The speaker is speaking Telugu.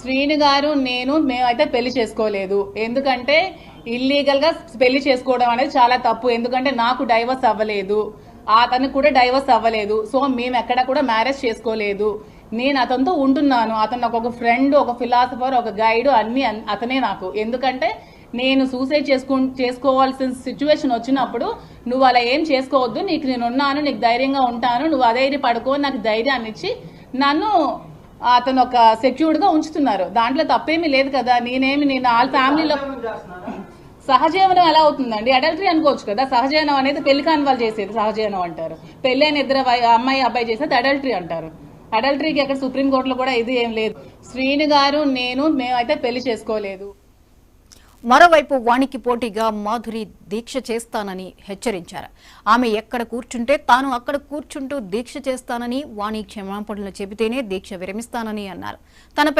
శ్రీను గారు మేమైతే పెళ్లి చేసుకోలేదు. ఎందుకంటే ఇల్లీగల్ గా పెళ్లి చేసుకోవడం అనేది చాలా తప్పు. ఎందుకంటే నాకు డైవర్స్ అవ్వలేదు, అతనికి కూడా డైవర్స్ అవ్వలేదు. సో మేము ఎక్కడ కూడా మ్యారేజ్ చేసుకోలేదు. నేను అతనితో ఉంటున్నాను. అతను ఒక ఫ్రెండ్, ఒక ఫిలాసఫర్, ఒక గైడ్, అన్ని అతనే నాకు. ఎందుకంటే నేను సూసైడ్ చేసుకోవాల్సిన సిచ్యువేషన్ వచ్చినప్పుడు నువ్వు అలా ఏం చేసుకోవద్దు, నీకు నేను ఉన్నాను, నీకు ధైర్యంగా ఉంటాను, నువ్వు అధైర్య పడుకో, నాకు ధైర్యాన్ని ఇచ్చి నన్ను అతను ఒక సెక్యూర్డ్ గా ఉంచుతున్నారు. దాంట్లో తప్పేమీ లేదు కదా. నేను వాళ్ళ ఫ్యామిలీలో సహజీవనం ఎలా అవుతుందండి? అడల్టరీ అనుకోవచ్చు కదా. సహజీవనం అనేది పెళ్లి కాని వాళ్ళు చేసేది సహజీవనం అంటారు. పెళ్ళైన ఇద్దరు అమ్మాయి అబ్బాయి చేసేది అడల్టరీ అంటారు. అడల్టరీకి అక్కడ సుప్రీంకోర్టులో కూడా ఇది ఏం లేదు. శ్రీను గారు మేమైతే పెళ్లి చేసుకోలేదు. మరోవైపు వాణికి పోటీగా మాధురి దీక్ష చేస్తానని హెచ్చరించారు. ఆమె ఎక్కడ కూర్చుంటే తాను అక్కడ కూర్చుంటూ దీక్ష చేస్తానని, వాణి క్షమాపణలు చెబితేనే దీక్ష విరమిస్తానని అన్నారు. తనపై